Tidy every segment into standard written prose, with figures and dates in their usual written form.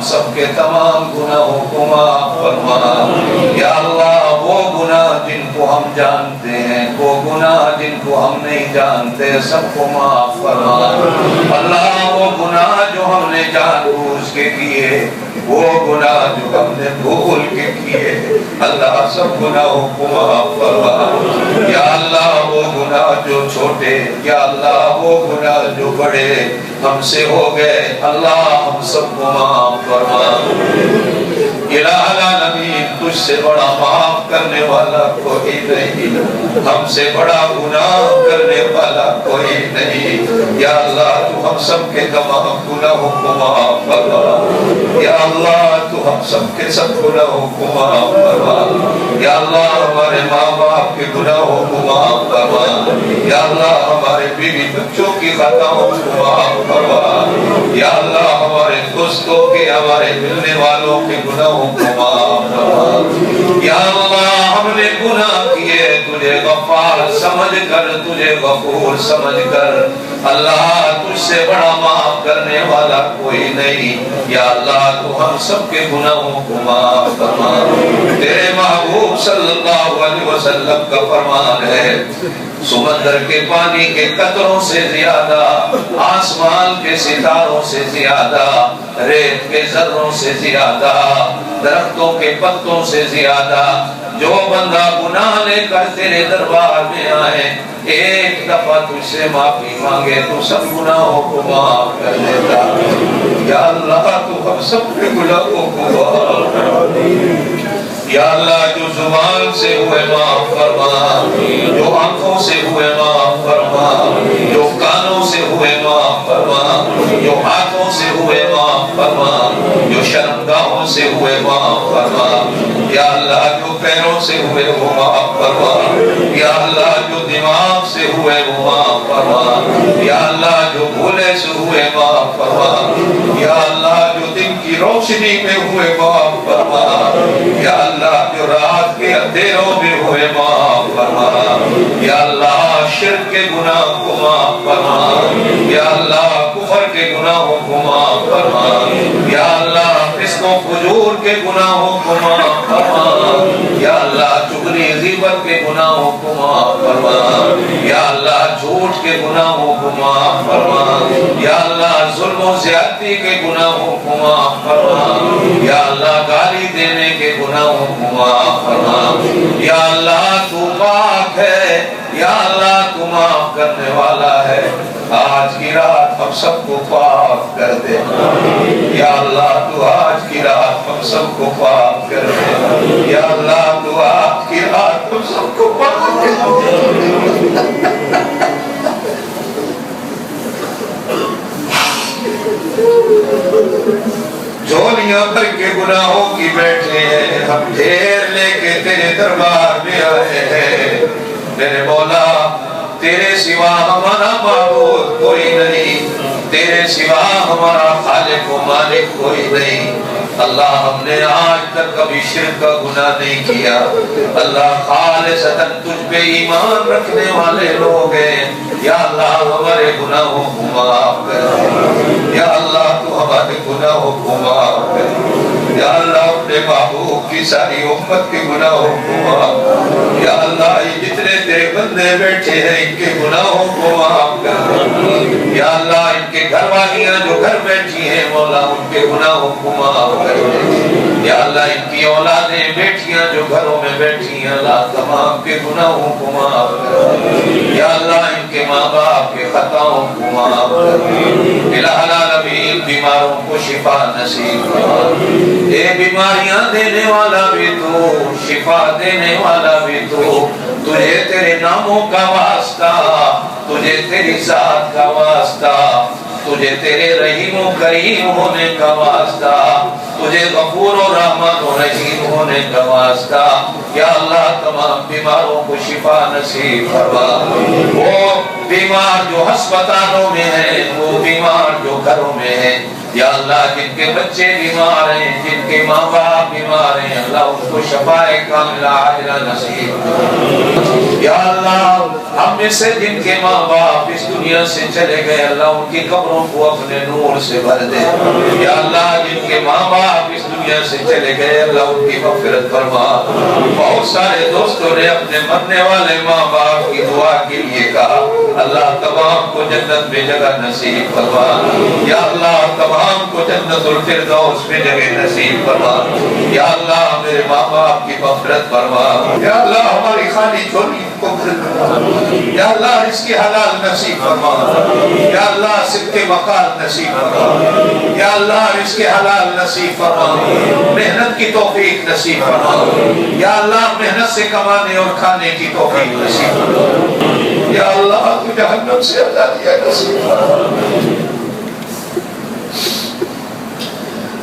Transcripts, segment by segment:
سب کے تمام گناہوں کو معاف فرما یا اللہ وہ گناہ جن کو ہم جانتے ہیں وہ گناہ جن کو ہم نہیں جانتے سب کو معاف فرما اللہ وہ گناہ جو ہم نے جان بوجھ کے کیے وہ گناہ جو ہم نے بھول کے کیے اللہ سب گناہوں کو معاف فرما یا اللہ وہ گناہ جو چھوٹے یا اللہ وہ گناہ جو بڑے ہم سے ہو گئے اللہ ہم سب کو معاف فرما الہ العالمین تجھ سے بڑا معاف کرنے والا کوئی نہیں ہم سے بڑا گناہ کرنے والا کوئی نہیں یا اللہ تو ہم سب کے تمام گناہوں کو معاف فرما یا اللہ تو ہم سب کے سب گناہوں کو معاف فرما یا اللہ ہمارے ماں باپ کے گناہوں کو معاف فرما یا اللہ ہمارے بیوی بچوں کی خطاؤں کو معاف فرما یا اللہ ہمارے دوستوں کے ہمارے ملنے والوں کے گناہوں کو معاف فرما یا اللہ ہم نے گناہ کیے تجھے غفار سمجھ کر تجھے غفور سمجھ کر اللہ تجھ سے بڑا معاف کرنے والا کوئی نہیں یا اللہ تو ہم سب کے گناہوں کو معاف فرما تیرے محبوب صلی اللہ علیہ وسلم کا فرمان ہے سمندر کے پانی کے قطروں سے زیادہ آسمان کے ستاروں سے زیادہ ریت کے ذروں سے زیادہ درختوں کے پتوں سے زیادہ جو بندہ گناہ لے کر تیرے دربار میں آئے ایک دفعہ تجھ سے معافی مانگے تو سب گناہوں کو معاف کر دیتا یا اللہ تو ہم سب کے گناہوں کو معاف کر یا اللہ جو زبان سے ہوئے معاف فرما جو آنکھوں سے ہوئے معاف فرما جو کانوں سے ہوئے معاف فرما جو ہاتھوں سے ہوئے معاف فرما جو شرمگاہوں سے ہوئے معاف فرما یا اللہ جو پیروں سے ہوئے وہ معاف فرما یا اللہ جو دماغ سے ہوئے وہ معاف فرما یا اللہ جو بھولے سے ہوئے معاف فرما یا اللہ جو دن کی روشنی میں ہوئے معاف فرما یا اللہ جو رات کے اندھیروں میں ہوئے معاف فرما یا اللہ شرک کے گناہ کو معاف فرما یا اللہ کفر کے گناہوں کو معاف فرما یا اللہ فسق و فجور کے گناہوں کو معاف فرما یا اللہ چغلی غیبت کے گناہوں کو معاف فرما یا اللہ جھوٹ کے گناہوں کو معاف فرما یا اللہ ظلم و زیادتی کے گناہوں کو معاف فرما یا اللہ گالی دینے کے گناہوں کو معاف فرما یا اللہ تو پاک ہے یا اللہ تو معاف کرنے والا ہے آج کی رات ہم سب کو پاک کر دے یا اللہ تو آج کی رات ہم سب کو پاک کر دے یا اللہ تو آج کی رات ہم سب کو پاک کر دے جھولیاں بھر کے گناہوں کی بیٹھے ہیں ہم ڈھیر لے کے تیرے دربار میں آئے ہیں میرے مولا تیرے سوا ہمارا معبود کوئی نہیں تیرے سوا ہمارا خالق و مالک کوئی نہیں اللہ ہم نے آج تک کبھی شرک کا گناہ نہیں کیا اللہ خالصتاً تجھ پہ ایمان رکھنے والے لوگ ہیں یا اللہ ہمارے گناہوں کو معاف کر یا اللہ تو ہمارے گناہوں کو معاف کر یا اللہ اپنے محبوب کی ساری امت کے گناہوں کو معاف یا اللہ یہ جتنے تیرے بندے بیٹھے ہیں ان کے گناہوں کو معاف کر یا اللہ ان کے گھر والیاں جو گھر بیٹھی ہیں مولا ان کے گناہوں کو معاف کر یا اللہ ان کی اولادیں بیٹیاں جو گھروں میں بیٹھی ہیں اللہ تمام کے گناہوں کو معاف کر یا اللہ ان کے ماں باپ کے خطاؤں کو معاف کر الہ العالمین بیماروں کو شفا نصیب فرما اے بیماریاں دینے والا بھی تو شفا دینے والا بھی تو تجھے تیرے ناموں کا واسطہ تجھے تیری ذات کا واسطہ تجھے تیرے رحیم و کریم ہونے کا واسطہ تجھے غفور و رحمت و رحیم ہونے کا واسطہ یا اللہ تمام بیماروں کو شفا نصیب فرما وہ بیمار جو ہسپتالوں میں ہیں وہ بیمار جو گھروں میں ہیں یا اللہ جن کے بچے بیمار ہیں جن کے ماں باپ بیمار ہیں اللہ ان کو شفاء کاملہ عاجلہ نصیب یا اللہ ہم میں سے جن کے ماں باپ اس دنیا سے چلے گئے اللہ ان کی قبروں کو اپنے نور سے بھر دے یا اللہ جن کے ماں باپ سے چلے گئے اللہ ان کی مغفرت فرما۔ بہت سارے دوستوں نے اپنے مرنے والے ماں باپ کی دعا کے لیے کہا، اللہ تمام کو جنت میں جگہ نصیب فرما، یا اللہ تمام کو جنت الفردوس میں جگہ نصیب فرما، یا اللہ میرے ماں باپ کی مغفرت فرما، یا اللہ ہماری خالی چھوٹی کو یا اللہ اس کی حلال نصیب فرما، یا اللہ صدق مقال نصیب فرما، یا اللہ اس کے حلال نصیب فرما، محنت کی توفیق نصیب فرما، یا اللہ محنت سے کمانے اور کھانے کی توفیق نصیب فرما، یا اللہ تو جہنم سے آزادی نصیب فرما۔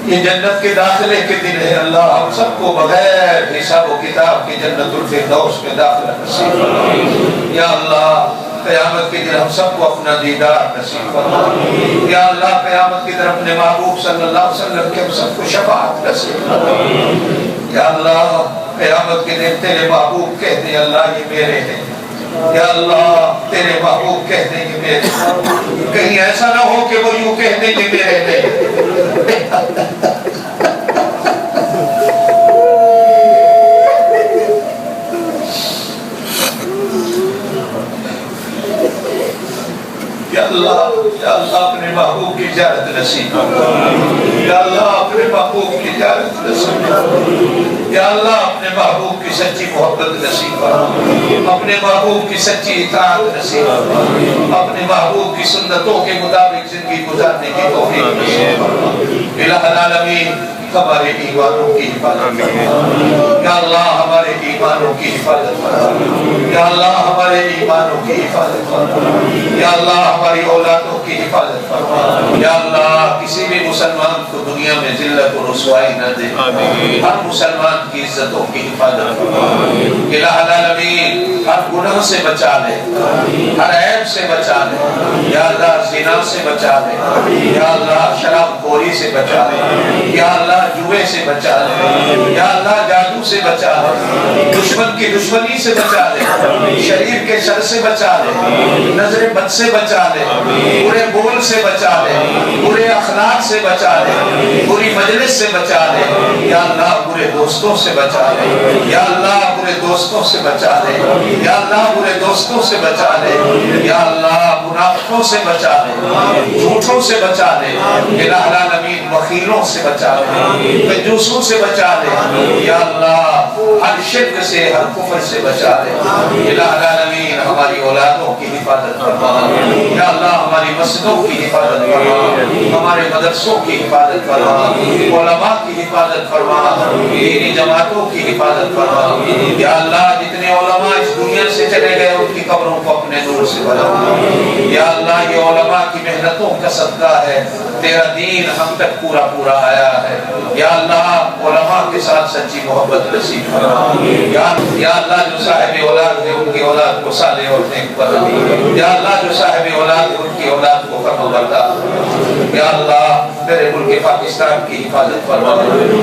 یہ جنت کے داخلے کے دن ہے اللہ، ہم سب کو بغیر حساب و کتاب کے جنت الفردوس میں داخلہ نصیب فرما، یا اللہ قیامت کے دن ہم سب کو اپنا دیدار نصیب فرما، یا اللہ قیامت کے دن اپنے محبوب صلی اللہ علیہ وسلم کے ہم سب کو شفاعت نصیب فرما، یا اللہ قیامت کے دن تیرے محبوب کہتے ہیں اللہ یہ میرے ہیں، یا اللہ تیرے محبوب کہتے ہیں یہ میرے ہیں، کہیں ایسا نہ ہو کہ وہ یوں کہتے ہیں یہ میرے نہیں۔ یا اللہ اپنے محبوب کی زیارت نصیب فرما، یا اللہ اپنے محبوب کی زیارت نصیب فرما، یا اللہ اپنے محبوب کی سچی محبت نصیب فرما، اپنے محبوب کی سچی اطاعت نصیب فرما، اپنے محبوب کی سنتوں کے مطابق زندگی گزارنے کی توفیق نصیب فرما، الہ العالمین ہمارے ایمانوں کی حفاظت فرما، یا اللہ ہمارے ایمانوں کی حفاظت فرما، یا اللہ ہمارے ایمانوں کی حفاظت فرما، یا اللہ ہماری اولادوں کی حفاظت فرما، یا اللہ کسی بھی مسلمان کو دنیا میں ذلت و رسوائی نہ دے، ہر مسلمان کی عزتوں کی حفاظت فرما، الہ العالمین ہر گناہ سے بچا لے، ہر عیب سے بچا لے، یا اللہ زنا سے بچا لے، یا اللہ شراب خوری سے بچا لے، یا اللہ جوے سے بچا لے، یا اللہ جادو سے بچا لے، دشمن کی دشمنی سے بچا لے، شریر کے شر سے بچا لے، نظر بد سے بچا لے، برے بول سے بچا لے، برے اخلاق سے بچا لے، بری مجلس سے بچا لے، یا اللہ برے دوستوں سے بچا لے، یا اللہ برے دوستوں سے بچا لے، یا اللہ برے دوستوں سے بچا لے، یا اللہ منافقوں سے بچا لے، جھوٹوں سے بچا لے، الہ العالمین وکیلوں سے بچا لے، کنجوسوں سے بچا لے، یا اللہ ہر شرک سے ہر کفر سے بچا لے، الہ العالمین ہماری اولادوں کی حفاظت فرما، یا اللہ ہماری مسجدوں کی حفاظت فرما، ہمارے مدرسوں کی حفاظت فرما، علماء کی حفاظت فرما، دینی جماعتوں کی حفاظت فرما، یا اللہ جتنے علماء اس دنیا سے چلے گئے ان کی قبروں کو اپنے نور سے بھرا، یا اللہ یہ علماء کی محنتوں کا صدقہ ہے تیرا دین ہم تک پورا پورا آیا ہے، یا اللہ علماء کے ساتھ سچی محبت نصیب فرما، یا اللہ جو صاحب اولاد ہے ان کی اولاد کو صالح اور نیک بنا، یا اللہ جو صاحب اولاد ہے ان کی اولاد کو فرما بردار، یا اللہ میرے ملک پاکستان کی حفاظت فرما،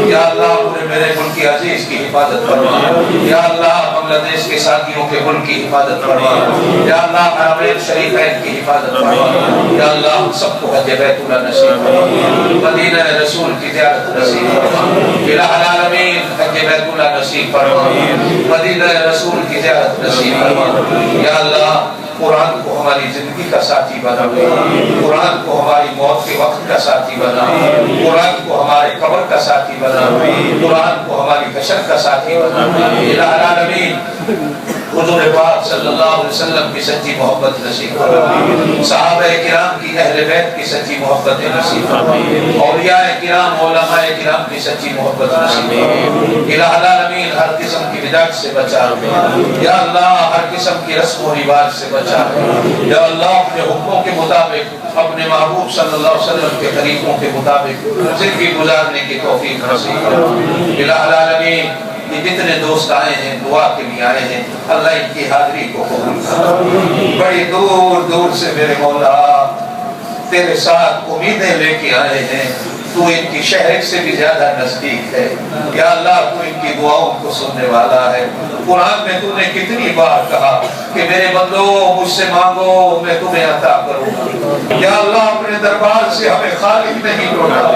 یا اللہ میرے ملک عزیز کی حفاظت فرما، یا اللہ بنگلہ دیش کے ساتھیوں کے ملک کی حفاظت فرما، یا اللہ حرمین شریفین کی حفاظت فرما، یا اللہ ہم سب کو حج بیت اللہ نصیب فرما، مدینہ رسول کی زیارت نصیب فرما، الہ العالمین حج بیت اللہ نصیب فرما، مدینہ رسول کی زیارت نصیب فرما، یا اللہ قرآن کو ہماری زندگی کا ساتھی بنا، قرآن کو ہماری موت کے وقت کا ساتھی بنا، قرآن کو ہمارے قبر کا ساتھی بنا، قرآن کو ہماری حشر کا ساتھی بنا، الہ العالمین حضور پاک صلی اللہ علیہ وسلم کی سچی محبت نصیب فرما، صحابہ کرام کی اہل بیت کی سچی محبت نصیب فرما، اولیاء کرام علماء کرام کی سچی محبت نصیب فرما، الہ العالمین ہر قسم کی بدعت سے بچا، یا اللہ ہر قسم کی رسم و رواج سے بچا، یا اللہ اپنے حکموں کے مطابق اپنے محبوب صلی اللہ علیہ وسلم کے طریقوں کے مطابق زندگی گزارنے کی توفیق نصیب فرما، الہ العالمین یہ جتنے دوست آئے ہیں دعا کے لیے آئے ہیں اللہ ان کی حاضری کو قبول کرے، بڑی دور دور سے میرے مولا تیرے ساتھ امیدیں لے کے آئے ہیں، تو ان کی شہر سے بھی زیادہ نزدیک ہے، یا اللہ تو ان کی دعاؤں کو سننے والا ہے، قرآن میں تو نے کتنی بار کہا کہ میرے بندو مجھ سے مانگو میں تمہیں عطا کروں گا۔ یا اللہ اپنے دربار سے ہمیں خالی نہیں رونا۔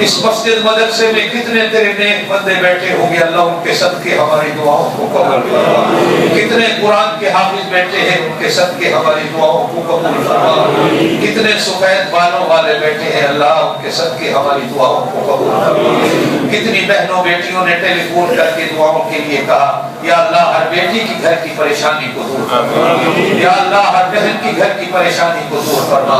اس مسجد مدرسے میں کتنے تیرے نیک بندے بیٹھے ہوں گے، اللہ ان کے صدقے ہماری دعاؤں کو قبول فرما۔ کتنے قرآن کے حافظ بیٹھے ہیں، ان کے صدقے ہماری دعاؤں کو قبول فرما۔ کتنے سفید بالوں والے بیٹھے ہیں، اللہ ان کے صدقے ہماری دعاؤں کو قبول فرما۔ کتنی بہنوں بیٹیوں نے ٹیلی فون کر کے دعاؤں کے لیے کہا، یا اللہ ہر بیٹی کی گھر کی پریشانی کو دور فرما، یا اللہ ہر بہن کی گھر کی پریشانی کو دور فرما۔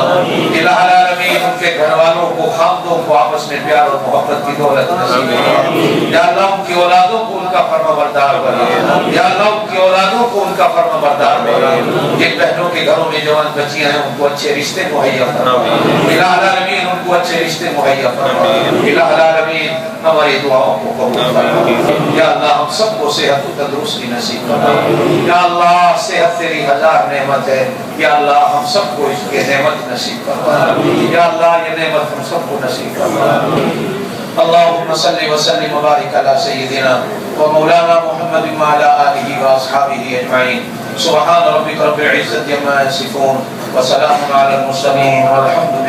الہ العالمین ان کے گھر والوں کو، خامدوں کو آپس میں پیار اور محبت کی دولت نصیب فرما۔ یا اللہ ان کی اولادوں کو ان کا فرما بردار بنا، یا اللہ ان کی اولادوں کو ان کا فرما بردار بنا۔ جن بہنوں کے گھروں میں جوان بچیاں ہیں ان کو اچھے رشتے مہیا فرما۔ الہ العالمین ان کو اچھے رشتے مہیا فرما۔ الہ العالمین ہماری دعاؤں کو قبول فرما۔ یا اللہ ہم سب کو صحت و تندرستی نصیب فرما۔ یا اللہ صحت تیری ہزار نعمت ہے، یا اللہ ہم سب کو اس کے نعمت نصیب فرما۔ یا اللہ یہ نعمت ہم سب کو نصیب فرما۔ اللہم صلی وسلم وبارک علی سیدنا و مولانا محمد وعلی آلہ و اصحابہ اجمعین۔ سبحان ربک رب العزت عما یصفون وسلام علی المرسلین والحمد